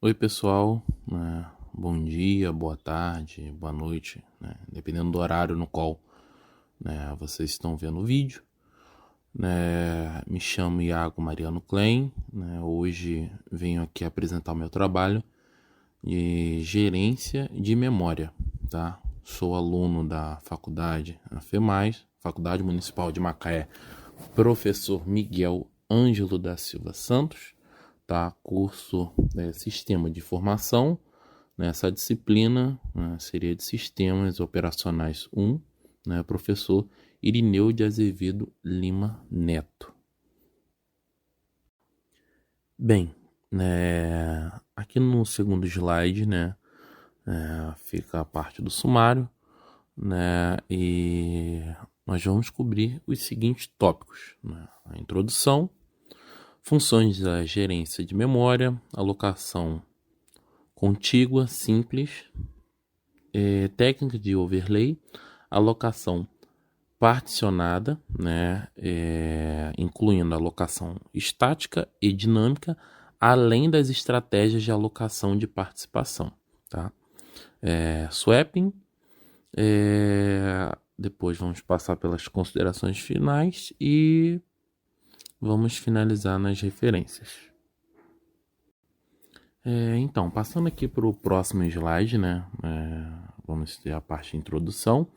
Oi pessoal, bom dia, boa tarde, boa noite, dependendo do horário no qual vocês estão vendo o vídeo. Me chamo Iago Mariano Klein, hoje venho aqui apresentar o meu trabalho de gerência de memória, tá? Sou aluno da faculdade FEMAS, Faculdade Municipal de Macaé, professor Miguel Ângelo da Silva Santos, tá? Curso Sistema de Informação. Nessa disciplina seria de Sistemas Operacionais 1, professor Irineu de Azevedo Lima Neto. Bem, aqui no segundo slide, fica a parte do sumário, e nós vamos cobrir os seguintes tópicos, a introdução, funções da gerência de memória, alocação contígua simples, técnica de overlay, alocação particionada, incluindo alocação estática e dinâmica, além das estratégias de alocação de participação, tá? Swapping, depois vamos passar pelas considerações finais e vamos finalizar nas referências. Então, passando aqui para o próximo slide, vamos ter a parte de introdução,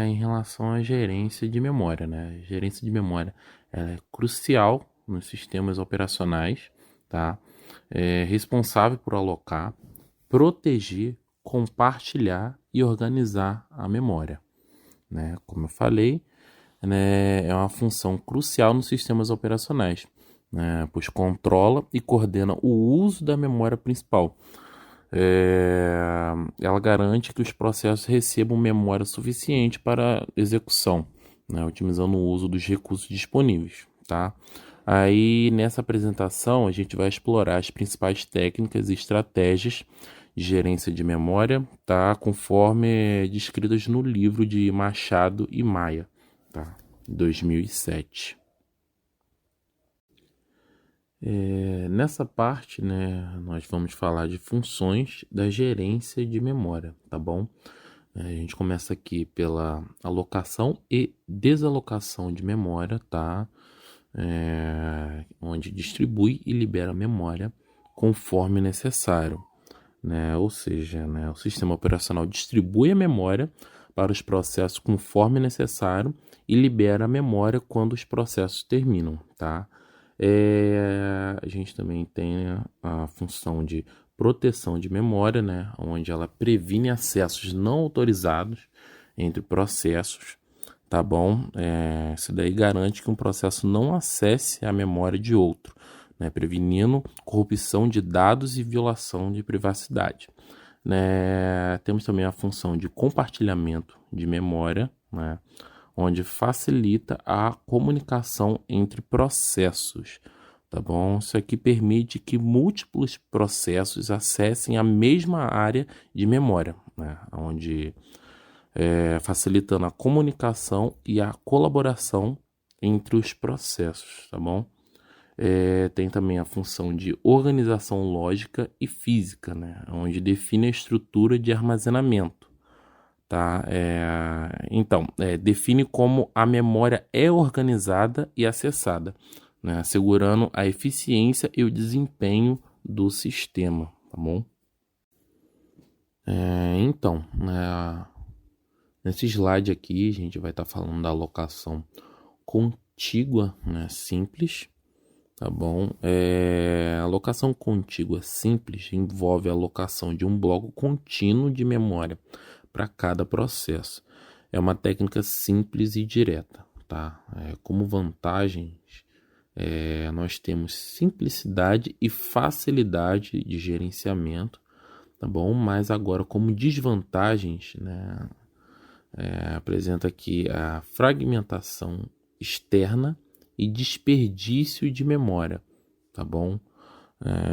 em relação à gerência de memória. Gerência de memória é crucial nos sistemas operacionais, tá? É responsável por alocar, proteger, compartilhar e organizar a memória. Como eu falei, é uma função crucial nos sistemas operacionais, pois controla e coordena o uso da memória principal. Ela garante que os processos recebam memória suficiente para execução, otimizando o uso dos recursos disponíveis, tá? Aí nessa apresentação a gente vai explorar as principais técnicas e estratégias de gerência de memória, tá? Conforme descritas no livro de Machado e Maia, tá? 2007. Nessa parte, nós vamos falar de funções da gerência de memória, tá bom? A gente começa aqui pela alocação e desalocação de memória, tá? Onde distribui e libera a memória conforme necessário, Ou seja, o sistema operacional distribui a memória para os processos conforme necessário e libera a memória quando os processos terminam, tá? A gente também tem a função de proteção de memória, onde ela previne acessos não autorizados entre processos, tá bom? Isso daí garante que um processo não acesse a memória de outro, prevenindo corrupção de dados e violação de privacidade. Temos também a função de compartilhamento de memória, onde facilita a comunicação entre processos, tá bom? Isso aqui permite que múltiplos processos acessem a mesma área de memória, onde facilitando a comunicação e a colaboração entre os processos, tá bom? Tem também a função de organização lógica e física, onde define a estrutura de armazenamento, tá? Então, define como a memória é organizada e acessada, assegurando a eficiência e o desempenho do sistema, tá bom? Então, nesse slide aqui a gente vai estar falando da alocação contígua, simples, tá bom? A alocação contígua simples envolve a alocação de um bloco contínuo de memória para cada processo. É uma técnica simples e direta, tá? Como vantagens, nós temos simplicidade e facilidade de gerenciamento, tá bom? Mas agora, como desvantagens, apresenta aqui a fragmentação externa e desperdício de memória, tá bom?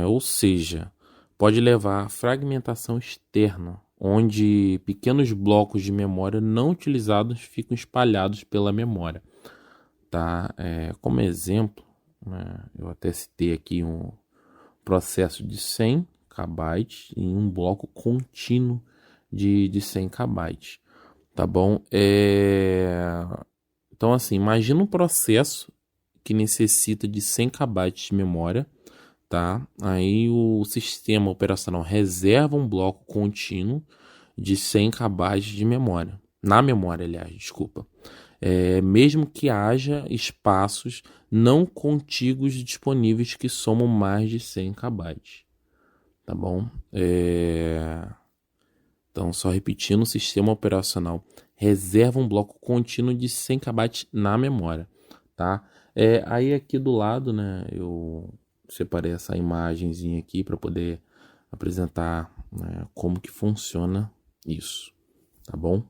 Ou seja, pode levar à fragmentação externa, onde pequenos blocos de memória não utilizados ficam espalhados pela memória, tá? Como exemplo, eu até citei aqui um processo de 100 KB em um bloco contínuo de 100 KB, tá bom? Então, assim, imagina um processo que necessita de 100 KB de memória, tá? Aí o sistema operacional reserva um bloco contínuo de 100 KB de memória. Na memória, aliás, desculpa. Mesmo que haja espaços não contíguos disponíveis que somam mais de 100 KB. Tá bom? Então, só repetindo, o sistema operacional reserva um bloco contínuo de 100 KB na memória. Tá? Aí aqui do lado, né, eu separei essa imagenzinha aqui para poder apresentar, né, como que funciona isso. Tá bom?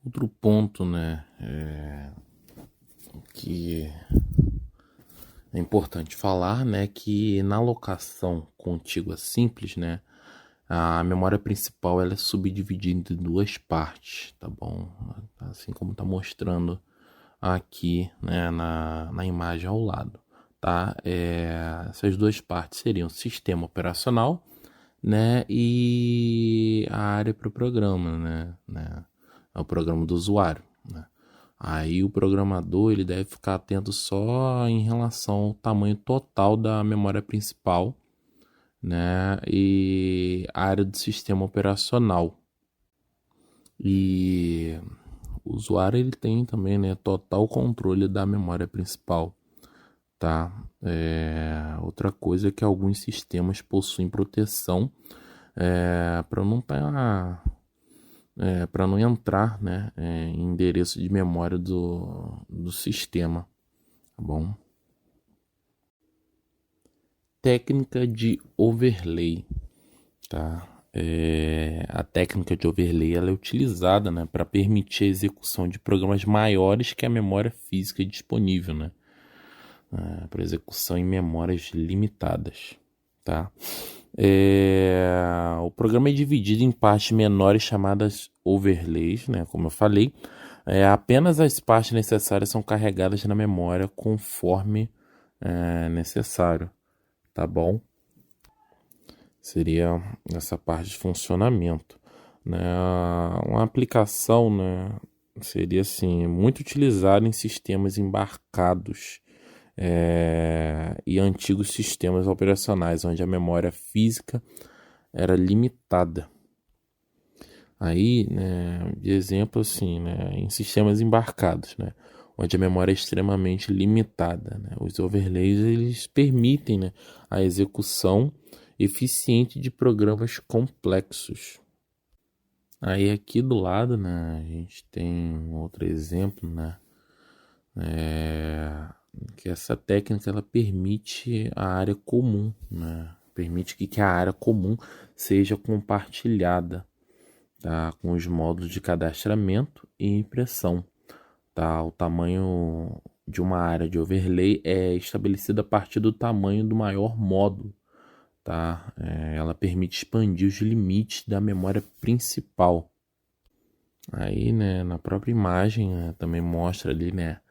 Outro ponto, né, que é importante falar, né, que na alocação contígua simples, né, a memória principal ela é subdividida em duas partes, tá bom? Assim como está mostrando aqui, né, na imagem ao lado, tá? Essas duas partes seriam o sistema operacional, né, e a área para o programa, né, é o programa do usuário, né? Aí o programador ele deve ficar atento só em relação ao tamanho total da memória principal, né, e a área do sistema operacional. E o usuário ele tem também, né, total controle da memória principal, tá? Outra coisa é que alguns sistemas possuem proteção para não para não entrar, né, em endereço de memória do sistema, tá bom? Técnica de overlay, tá? A técnica de overlay ela é utilizada, né, para permitir a execução de programas maiores que a memória física disponível, né? Para execução em memórias limitadas, tá? O programa é dividido em partes menores chamadas overlays, né? Como eu falei, apenas as partes necessárias são carregadas na memória conforme necessário, tá bom? Seria essa parte de funcionamento, né? Uma aplicação, né, seria assim, muito utilizada em sistemas embarcados e antigos sistemas operacionais, onde a memória física era limitada. Aí, né, de exemplo assim, né, em sistemas embarcados, né, onde a memória é extremamente limitada, né, os overlays eles permitem, né, a execução eficiente de programas complexos. Aí aqui do lado, né, a gente tem um outro exemplo, né, que essa técnica ela permite a área comum, né, permite que a área comum seja compartilhada, tá, com os módulos de cadastramento e impressão. Tá, o tamanho de uma área de overlay é estabelecido a partir do tamanho do maior módulo. Tá? Ela permite expandir os limites da memória principal. Aí, né, na própria imagem, né, também mostra ali, né,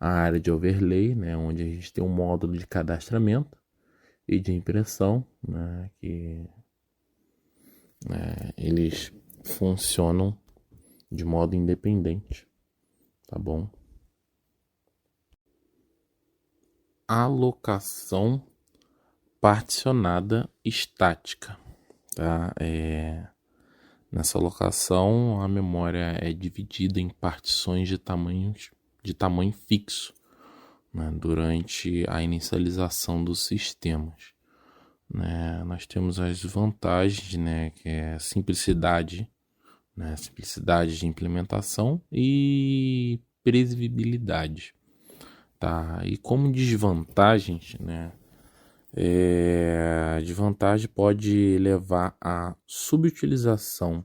a área de overlay, né, onde a gente tem um módulo de cadastramento e de impressão, né, que eles funcionam de modo independente, tá bom? Alocação particionada estática, tá? Nessa alocação, a memória é dividida em partições de tamanho fixo, né, durante a inicialização dos sistemas. Né? Nós temos as vantagens, né, que é a simplicidade, né, simplicidade de implementação e previsibilidade. Tá? E como desvantagens, né, a desvantagem pode levar à subutilização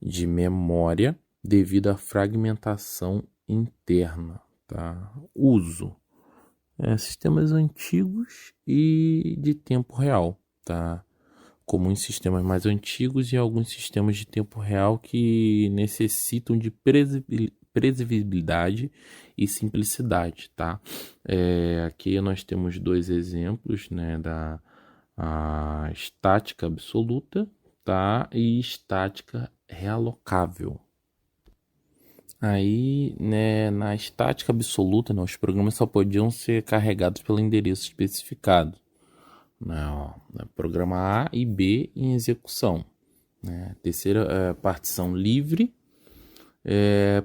de memória devido à fragmentação interna, tá? Uso sistemas antigos e de tempo real, tá? Como em sistemas mais antigos e alguns sistemas de tempo real que necessitam de previsibilidade e simplicidade, tá? Aqui nós temos dois exemplos, né, da a estática absoluta, tá? E estática realocável. Aí, né, na estática absoluta, né, os programas só podiam ser carregados pelo endereço especificado. Programa A e B em execução. Terceira, partição livre.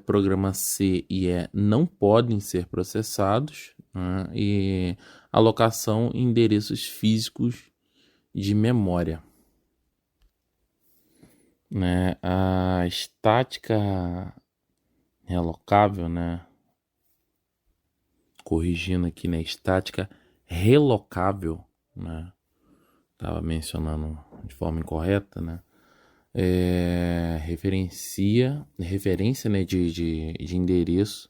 Programa C e E não podem ser processados. E alocação em endereços físicos de memória. A estática relocável, corrigindo aqui, estática relocável, estava mencionando de forma incorreta, referência, de endereço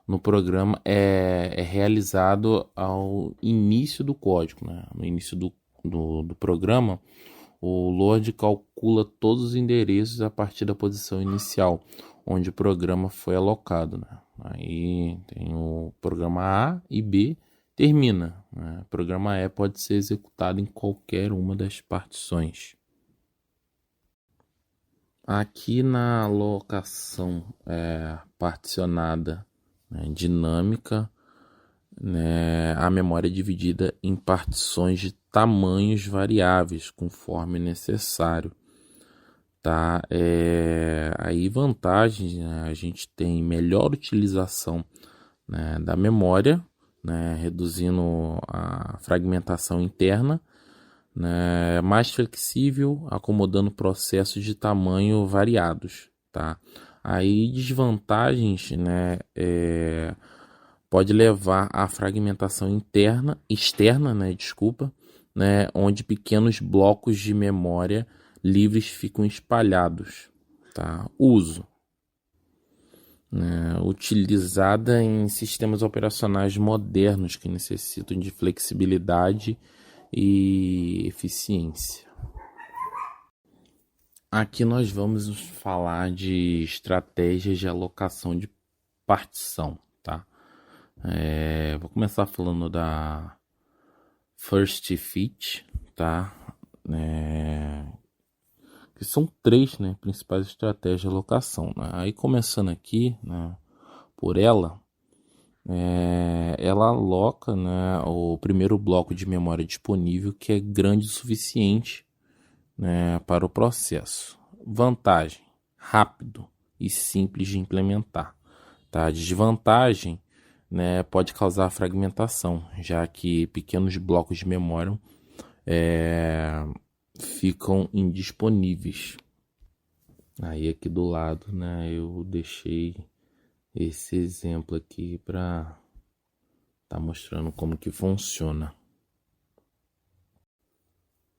no programa é realizado ao início do código, no início do programa. O load calcula todos os endereços a partir da posição inicial, onde o programa foi alocado. Aí tem o programa A e B, termina. O programa E pode ser executado em qualquer uma das partições. Aqui na alocação particionada dinâmica, a memória é dividida em partições de tamanhos variáveis, conforme necessário. Tá? Aí vantagens, a gente tem melhor utilização da memória, reduzindo a fragmentação interna, mais flexível, acomodando processos de tamanho variados. Tá? Aí desvantagens, pode levar à fragmentação externa, onde pequenos blocos de memória livres ficam espalhados. Tá? Uso. Utilizada em sistemas operacionais modernos que necessitam de flexibilidade e eficiência. Aqui nós vamos falar de estratégias de alocação de partição. Tá? Vou começar falando da First Fit, tá? Que são três, principais estratégias de alocação. Aí começando aqui, por ela aloca o primeiro bloco de memória disponível, que é grande o suficiente para o processo. Vantagem: rápido e simples de implementar. Tá? Desvantagem: pode causar fragmentação, já que pequenos blocos de memória ficam indisponíveis. Aí aqui do lado, eu deixei esse exemplo aqui para estar mostrando como que funciona.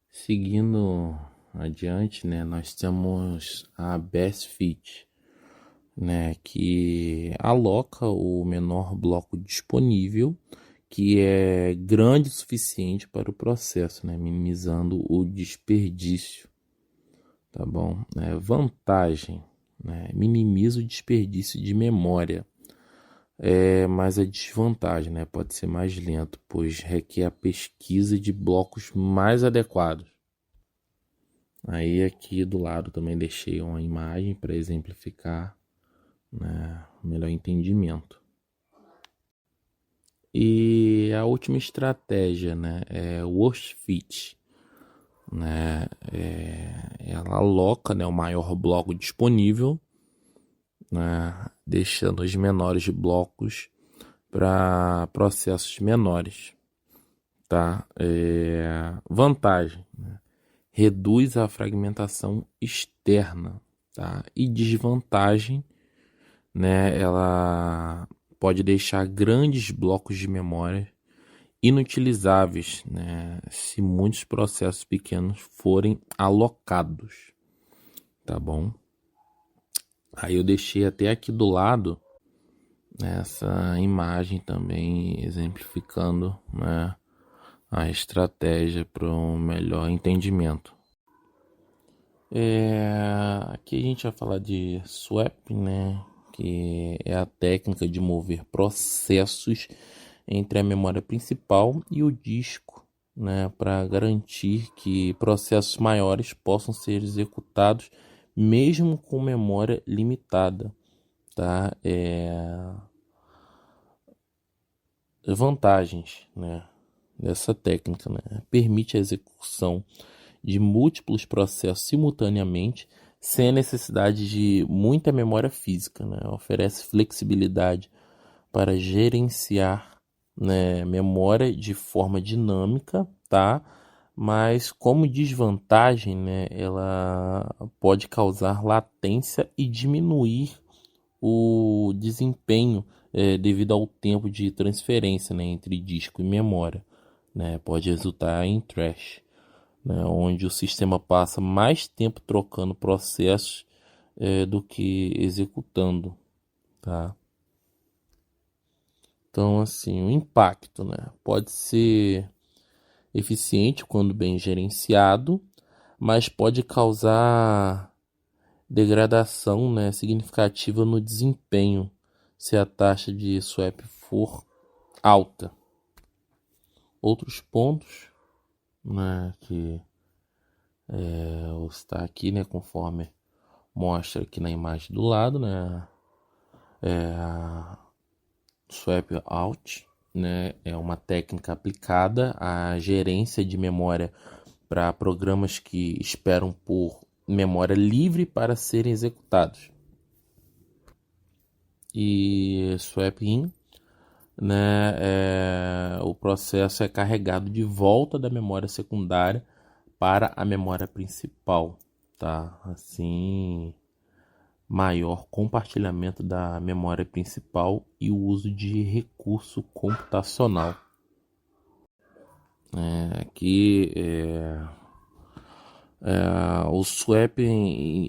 Seguindo adiante, nós temos a Best Fit, que aloca o menor bloco disponível, que é grande o suficiente para o processo, minimizando o desperdício. Tá bom? Vantagem, minimiza o desperdício de memória, mas a desvantagem, pode ser mais lento, pois requer a pesquisa de blocos mais adequados. Aí aqui do lado também deixei uma imagem para exemplificar o melhor entendimento. E a última estratégia, é o Worst Fit. Ela aloca o maior bloco disponível, deixando os menores blocos para processos menores. Tá? Vantagem: reduz a fragmentação externa. Tá? E desvantagem, ela pode deixar grandes blocos de memória inutilizáveis, se muitos processos pequenos forem alocados. Tá bom? Aí eu deixei até aqui do lado essa imagem também exemplificando a estratégia para um melhor entendimento. Aqui a gente vai falar de swap, que é a técnica de mover processos entre a memória principal e o disco, né, para garantir que processos maiores possam ser executados mesmo com memória limitada, tá? Vantagens, né, dessa técnica, né? Permite a execução de múltiplos processos simultaneamente sem a necessidade de muita memória física, né? Oferece flexibilidade para gerenciar, né, memória de forma dinâmica, tá? Mas como desvantagem, né, ela pode causar latência e diminuir o desempenho devido ao tempo de transferência, né, entre disco e memória, né? Pode resultar em thrash, né, onde o sistema passa mais tempo trocando processos do que executando, tá? Então, assim, o impacto, né, pode ser eficiente quando bem gerenciado, mas pode causar degradação, né, significativa no desempenho se a taxa de swap for alta. Outros pontos, né, que está aqui, né, conforme mostra aqui na imagem do lado, né, swap out, né, é uma técnica aplicada à gerência de memória para programas que esperam por memória livre para serem executados. E swap in, né, o processo é carregado de volta da memória secundária para a memória principal, tá? Assim, maior compartilhamento da memória principal e o uso de recurso computacional. Aqui o swap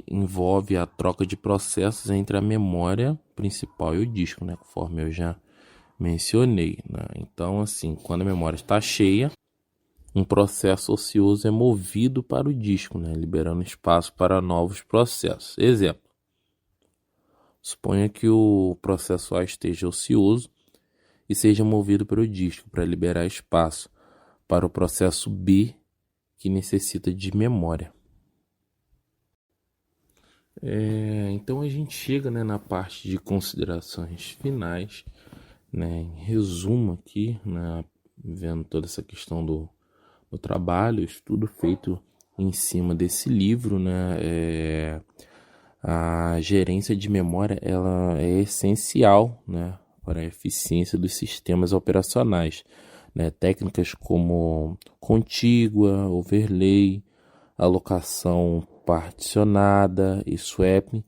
envolve a troca de processos entre a memória principal e o disco, né? Conforme eu já mencionei, né? Então, assim, quando a memória está cheia, um processo ocioso é movido para o disco, né? Liberando espaço para novos processos. Exemplo: suponha que o processo A esteja ocioso e seja movido para o disco para liberar espaço para o processo B, que necessita de memória. Então a gente chega, né, na parte de considerações finais, né, em resumo aqui, né, vendo toda essa questão do trabalho, estudo feito em cima desse livro, né, a gerência de memória ela é essencial, né, para a eficiência dos sistemas operacionais, né, técnicas como contígua, overlay, alocação particionada e swapping,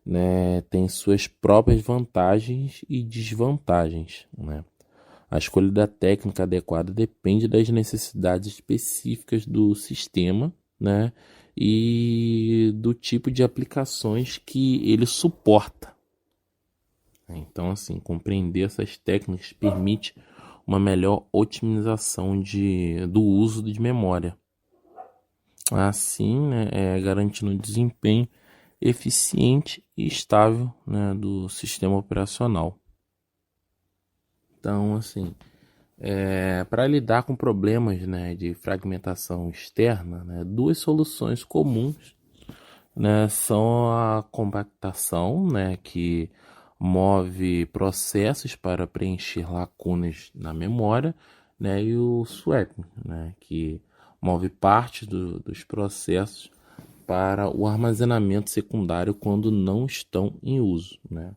né, tem suas próprias vantagens e desvantagens, né? A escolha da técnica adequada depende das necessidades específicas do sistema, né, e do tipo de aplicações que ele suporta. Então, assim, compreender essas técnicas permite uma melhor otimização do uso de memória. Assim, né, garantindo desempenho eficiente e estável, né, do sistema operacional. Então, assim, para lidar com problemas, né, de fragmentação externa, né, duas soluções comuns, né, são a compactação, né, que move processos para preencher lacunas na memória, né, e o swapping, né, que move parte dos processos para o armazenamento secundário quando não estão em uso, né.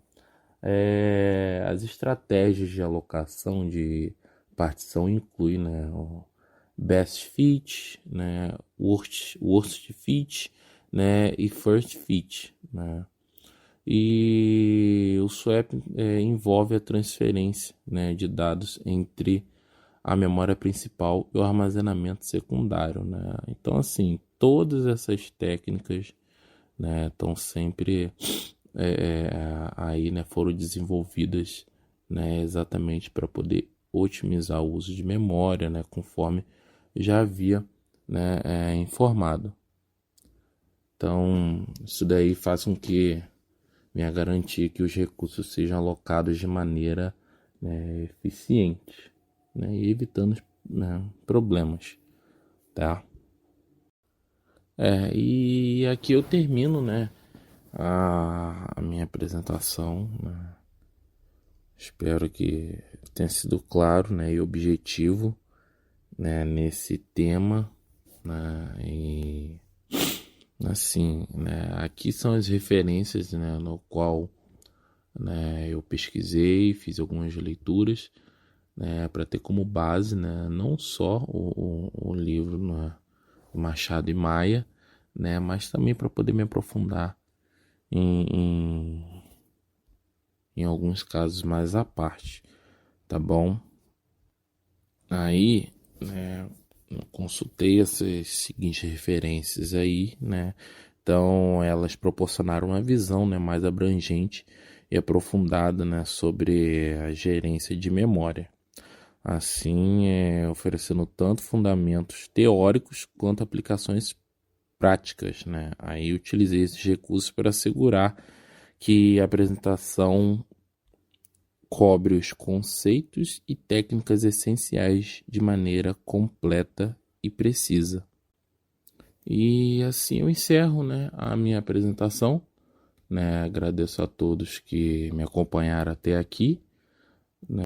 As estratégias de alocação de partição incluem, né, o best fit, né, worst fit, né, e first fit, né. E o swap envolve a transferência, né, de dados entre a memória principal e o armazenamento secundário, né. Então, assim, todas essas técnicas, né, estão sempre aí, né, foram desenvolvidas, né, exatamente para poder otimizar o uso de memória, né, conforme já havia, né, informado. Então, isso daí faz com que venha garantir que os recursos sejam alocados de maneira, né, eficiente, né, e evitando, né, problemas, tá? E aqui eu termino, né, a minha apresentação, né? Espero que tenha sido claro, né, e objetivo, né, nesse tema, né, e assim, né, aqui são as referências, né, no qual, né, eu pesquisei, fiz algumas leituras, né, para ter como base, né, não só o livro, né, Machado e Maia, né, mas também para poder me aprofundar em, em, em alguns casos mais à parte, tá bom? Aí, né, eu consultei essas seguintes referências aí, né? Então, elas proporcionaram uma visão, né, mais abrangente e aprofundada, né, sobre a gerência de memória. Assim, oferecendo tanto fundamentos teóricos quanto aplicações práticas, né? Aí utilizei esses recursos para assegurar que a apresentação cobre os conceitos e técnicas essenciais de maneira completa e precisa. E assim eu encerro, né, a minha apresentação, né? Agradeço a todos que me acompanharam até aqui, né?